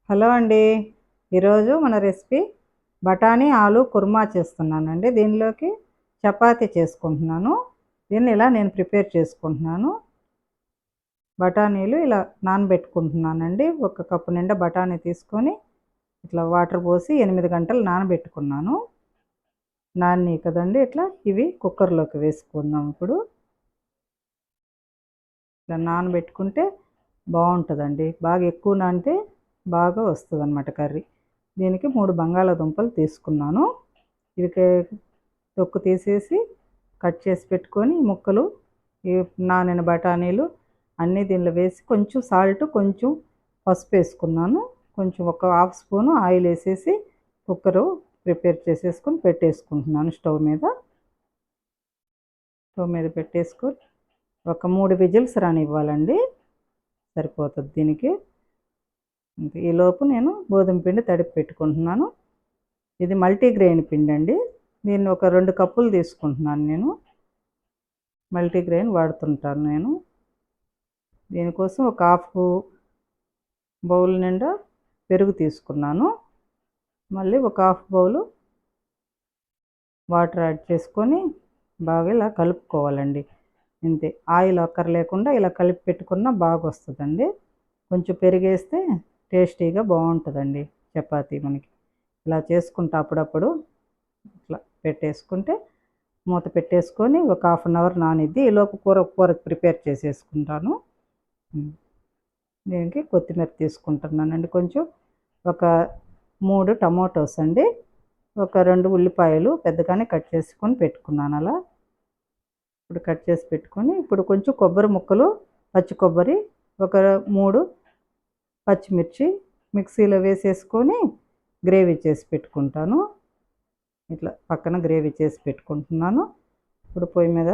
Hello అండి. ఈరోజు మన రెసిపీ బఠానీ ఆలు కుర్మా చేస్తున్నానండి. దీనిలోకి చపాతీ చేసుకుంటున్నాను. దీన్ని ఇలా నేను ప్రిపేర్ చేసుకుంటున్నాను. బఠానీలు ఇలా నానబెట్టుకుంటున్నానండి. ఒక కప్పు నిండా బఠానీ తీసుకొని ఇట్లా వాటర్ పోసి 8 గంటలు నానబెట్టుకున్నాను. నానినాయి కదండి. ఇట్లా ఇవి కుక్కర్లోకి వేసుకుందాం ఇప్పుడు. ఇట్లా నానబెట్టుకుంటే బాగుంటుందండి. బాగా ఎక్కువ నానితే బాగా వస్తుందన్నమాట కర్రీ. దీనికి 3 బంగాళాదుంపలు తీసుకున్నాను. ఇవి తొక్కు తీసేసి కట్ చేసి పెట్టుకొని ముక్కలు, ఈ నానిన బఠానీలు అన్నీ దీనిలో వేసి కొంచెం సాల్ట్, కొంచెం పసుపు వేసుకున్నాను. కొంచెం ఒక హాఫ్ స్పూను ఆయిల్ వేసేసి కుక్కరు ప్రిపేర్ చేసేసుకొని పెట్టేసుకుంటున్నాను స్టవ్ మీద. పెట్టేసుకొని ఒక 3 విజిల్స్ రానివ్వాలండి, సరిపోతుంది దీనికి. ఈలోపు నేను గోధుమ పిండి తడిపి పెట్టుకుంటున్నాను. ఇది మల్టీగ్రెయిన్ పిండి అండి. దీన్ని ఒక 2 కప్పులు తీసుకుంటున్నాను నేను. మల్టీగ్రెయిన్ వాడుతుంటాను నేను. దీనికోసం ఒక హాఫ్ బౌల్ నిండా పెరుగు తీసుకున్నాను. మళ్ళీ ఒక హాఫ్ బౌలు వాటర్ యాడ్ చేసుకొని బాగా ఇలా కలుపుకోవాలండి. ఇంతే, ఆయిల్ అక్కర్లేకుండా ఇలా కలిపి పెట్టుకున్నా బాగా వస్తుందండి. కొంచెం పెరిగేస్తే టేస్టీగా బాగుంటుందండి చపాతీ. మనకి ఇలా చేసుకుంటా అప్పుడప్పుడు ఇట్లా పెట్టేసుకుంటే మూత పెట్టేసుకొని ఒక హాఫ్ అన్ అవర్ నానిద్ది. ఈలోపు కూర ప్రిపేర్ చేసేసుకుంటాను. దీనికి కొత్తిమీర తీసుకుంటున్నానండి. కొంచెం ఒక 3 టమాటోస్ అండి, ఒక 2 ఉల్లిపాయలు పెద్దగానే కట్ చేసుకొని పెట్టుకున్నాను. అలా ఇప్పుడు కట్ చేసి పెట్టుకొని ఇప్పుడు కొంచెం కొబ్బరి ముక్కలు, పచ్చి కొబ్బరి, ఒక 3 పచ్చిమిర్చి మిక్సీలో వేసేసుకొని గ్రేవీ చేసి పెట్టుకుంటాను. ఇట్లా పక్కన గ్రేవీ చేసి పెట్టుకుంటున్నాను. ఇప్పుడు పొయ్యి మీద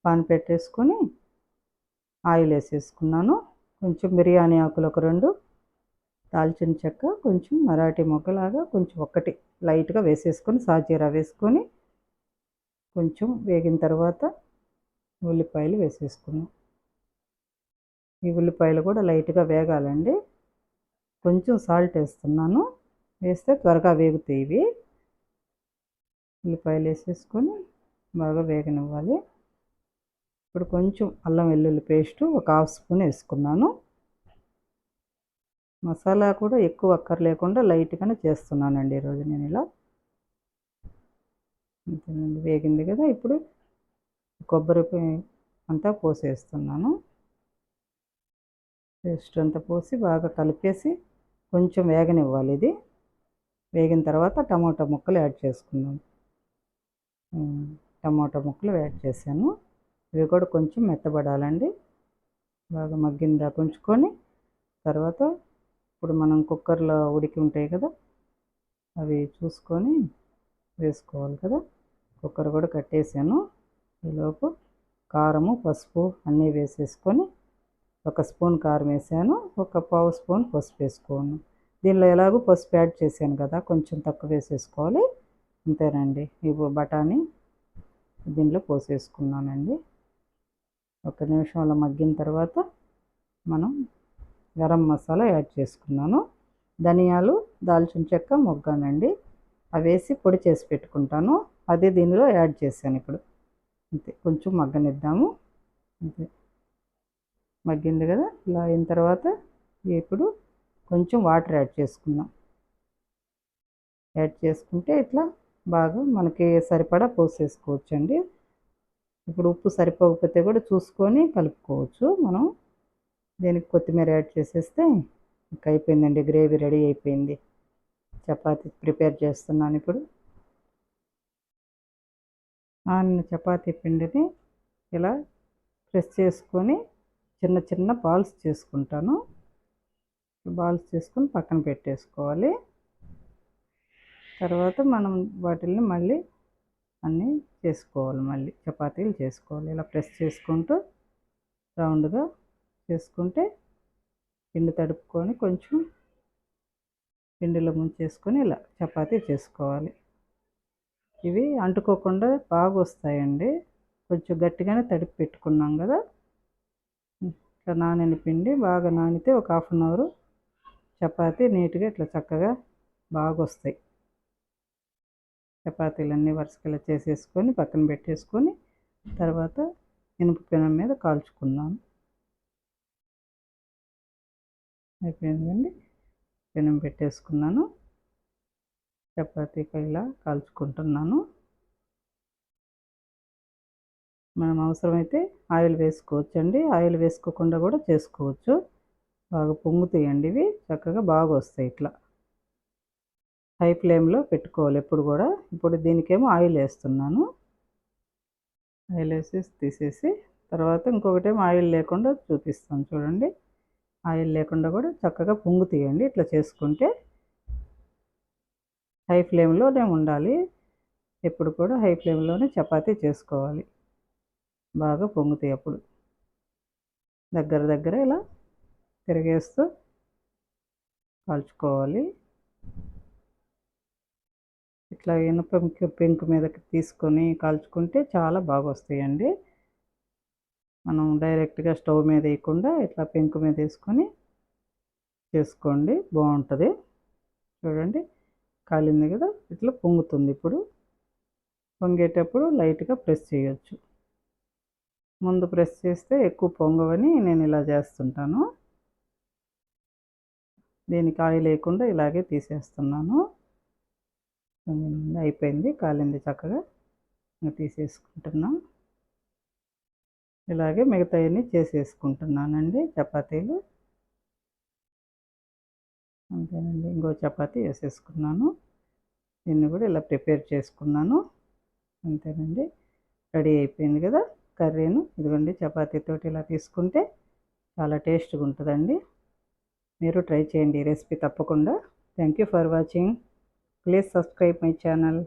పాన్ పెట్టేసుకొని ఆయిల్ వేసేసుకున్నాను. కొంచెం బిర్యానీ ఆకులు ఒక 2, దాల్చిన చెక్క కొంచెం, మరాఠీ మొగ్గలాగా కొంచెం ఒక్కటి లైట్గా వేసేసుకొని సాజీరా వేసుకొని కొంచెం వేగిన తర్వాత ఉల్లిపాయలు వేసేసుకున్నాం. ఈ ఉల్లిపాయలు కూడా లైట్గా వేగాలండి. కొంచెం సాల్ట్ వేస్తున్నాను, వేస్తే త్వరగా వేగుతాయి ఇవి. ఉల్లిపాయలు వేసేసుకొని బాగా వేగనివ్వాలి. ఇప్పుడు కొంచెం అల్లం వెల్లుల్లి పేస్టు ఒక హాఫ్ స్పూన్ వేసుకున్నాను. మసాలా కూడా ఎక్కువ అక్కర్లేకుండా లైట్గానే చేస్తున్నానండి ఈరోజు నేను ఇలా. అంతేనండి, వేగింది కదా. ఇప్పుడు కొబ్బరి అంతా పోసేస్తున్నాను. పేస్ట్ అంతా పోసి బాగా కలిపేసి కొంచెం వేగనివ్వాలి. ఇది వేగిన తర్వాత టమాటా ముక్కలు యాడ్ చేసుకున్నాను. టమాటా ముక్కలు యాడ్ చేశాను. ఇవి కూడా కొంచెం మెత్తబడాలండి. బాగా మగ్గిందాక ఉంచుకొని తర్వాత ఇప్పుడు మనం కుక్కర్లో ఉడికి ఉంటాయి కదా, అవి చూసుకొని వేసుకోవాలి కదా. కుక్కర్ కూడా కట్టేసాను. ఈలోపు కారము, పసుపు అన్నీ వేసేసుకొని ఒక స్పూన్ కారం వేసాను, ఒక పావు స్పూన్ పసుపు వేసుకోను. దీనిలో ఎలాగో పసుపు యాడ్ చేశాను కదా, కొంచెం తక్కువ వేసేసుకోవాలి. అంతేనండి. ఇవి బఠానీ దీనిలో పోసేసుకున్నానండి. ఒక నిమిషం అలా మగ్గిన తర్వాత మనం గరం మసాలా యాడ్ చేసుకున్నాను. ధనియాలు, దాల్చిన చెక్క, మొగ్గానండి, అవి వేసి పొడి చేసి పెట్టుకుంటాను. అదే దీనిలో యాడ్ చేశాను ఇప్పుడు. అంతే, కొంచెం మగ్గనిద్దాము. అంతే, మగ్గింది కదా. ఇలా అయిన తర్వాత ఇప్పుడు కొంచెం వాటర్ యాడ్ చేసుకుందాం. యాడ్ చేసుకుంటే ఇట్లా బాగా మనకి సరిపడా పోసేసుకోవచ్చండి. ఇప్పుడు ఉప్పు సరిపోకపోతే కూడా చూసుకొని కలుపుకోవచ్చు మనం. దీనికి కొత్తిమీర యాడ్ చేసేస్తే ఇంకా అయిపోయిందండి, గ్రేవీ రెడీ అయిపోయింది. చపాతీ ప్రిపేర్ చేస్తున్నాను ఇప్పుడు. నానిన చపాతీ పిండిని ఇలా ప్రెస్ చేసుకొని చిన్న చిన్న బాల్స్ చేసుకుంటాను. బాల్స్ చేసుకొని పక్కన పెట్టేసుకోవాలి. తర్వాత మనం వాటిల్ని మళ్ళీ అన్నీ చేసుకోవాలి, మళ్ళీ చపాతీలు చేసుకోవాలి. ఇలా ప్రెస్ చేసుకుంటూ రౌండ్గా చేసుకుంటే పిండి తడుపుకొని కొంచెం పిండిలో ముంచేసుకొని ఇలా చపాతీ చేసుకోవాలి. ఇవి అంటుకోకుండా బాగా వస్తాయండి. కొంచెం గట్టిగానే తడిపి పెట్టుకున్నాం కదా. ఇట్లా నానిన పిండి బాగా నానితే ఒక హాఫ్ అన్ అవర్ చపాతీ నీట్గా ఇట్లా చక్కగా బాగా వస్తాయి. చపాతీలన్నీ వరుసగా ఇలా చేసేసుకొని పక్కన పెట్టేసుకొని తర్వాత ఇనుప పెనం మీద కాల్చుకున్నాను. అయిపోయిందండి. పెనం పెట్టేసుకున్నాను. చపాతీకి ఇలా కాల్చుకుంటున్నాను. మనం అవసరమైతే ఆయిల్ వేసుకోవచ్చండి. ఆయిల్ వేసుకోకుండా కూడా చేసుకోవచ్చు. బాగా పొంగుతాయండి ఇవి. చక్కగా బాగా వస్తాయి ఇట్లా. హై ఫ్లేమ్లో పెట్టుకోవాలి ఎప్పుడు కూడా. ఇప్పుడు దీనికేమో ఆయిల్ వేస్తున్నాను. ఆయిల్ వేసేసి తీసేసి తర్వాత ఇంకొకటేమో ఆయిల్ లేకుండా చూపిస్తాను చూడండి. ఆయిల్ లేకుండా కూడా చక్కగా పొంగుతాయండి ఇట్లా చేసుకుంటే. హై ఫ్లేమ్లోనే ఉండాలి. ఎప్పుడు కూడా హై ఫ్లేమ్లోనే చపాతీ చేసుకోవాలి. బాగా పొంగుతాయి అప్పుడు. దగ్గర దగ్గర ఇలా తిరిగేస్తూ కాల్చుకోవాలి. ఇట్లా ఇనుప పెంకు మీదకి తీసుకొని కాల్చుకుంటే చాలా బాగా వస్తాయండి. మనం డైరెక్ట్గా స్టవ్ మీద వేయకుండా ఇట్లా పెంకు మీద వేసుకొని చేసుకోండి, బాగుంటుంది. చూడండి కాలింది కదా, ఇట్లా పొంగుతుంది. ఇప్పుడు పొంగేటప్పుడు లైట్గా ప్రెస్ చేయొచ్చు. ముందు ప్రెస్ చేస్తే ఎక్కువ పొంగవని నేను ఇలా చేస్తుంటాను. దీనికి ఆయిల్ వేయకుండా ఇలాగే తీసేస్తున్నాను. అయిపోయింది, కాలింది చక్కగా. తీసేసుకుంటున్నాం. ఇలాగే మిగతాయన్నీ చేసేసుకుంటున్నానండి చపాతీలు. అంతేనండి. ఇంకో చపాతీ వేసేసుకున్నాను. దీన్ని కూడా ఇలా ప్రిపేర్ చేసుకున్నాను. అంతేనండి. రెడీ అయిపోయింది కదా కర్రీను. ఇదిగోండి చపాతీతోటి ఇలా తీసుకుంటే చాలా టేస్ట్గా ఉంటుందండి. మీరు ట్రై చేయండి ఈ రెసిపీ తప్పకుండా. Thank you for watching. Please subscribe my channel.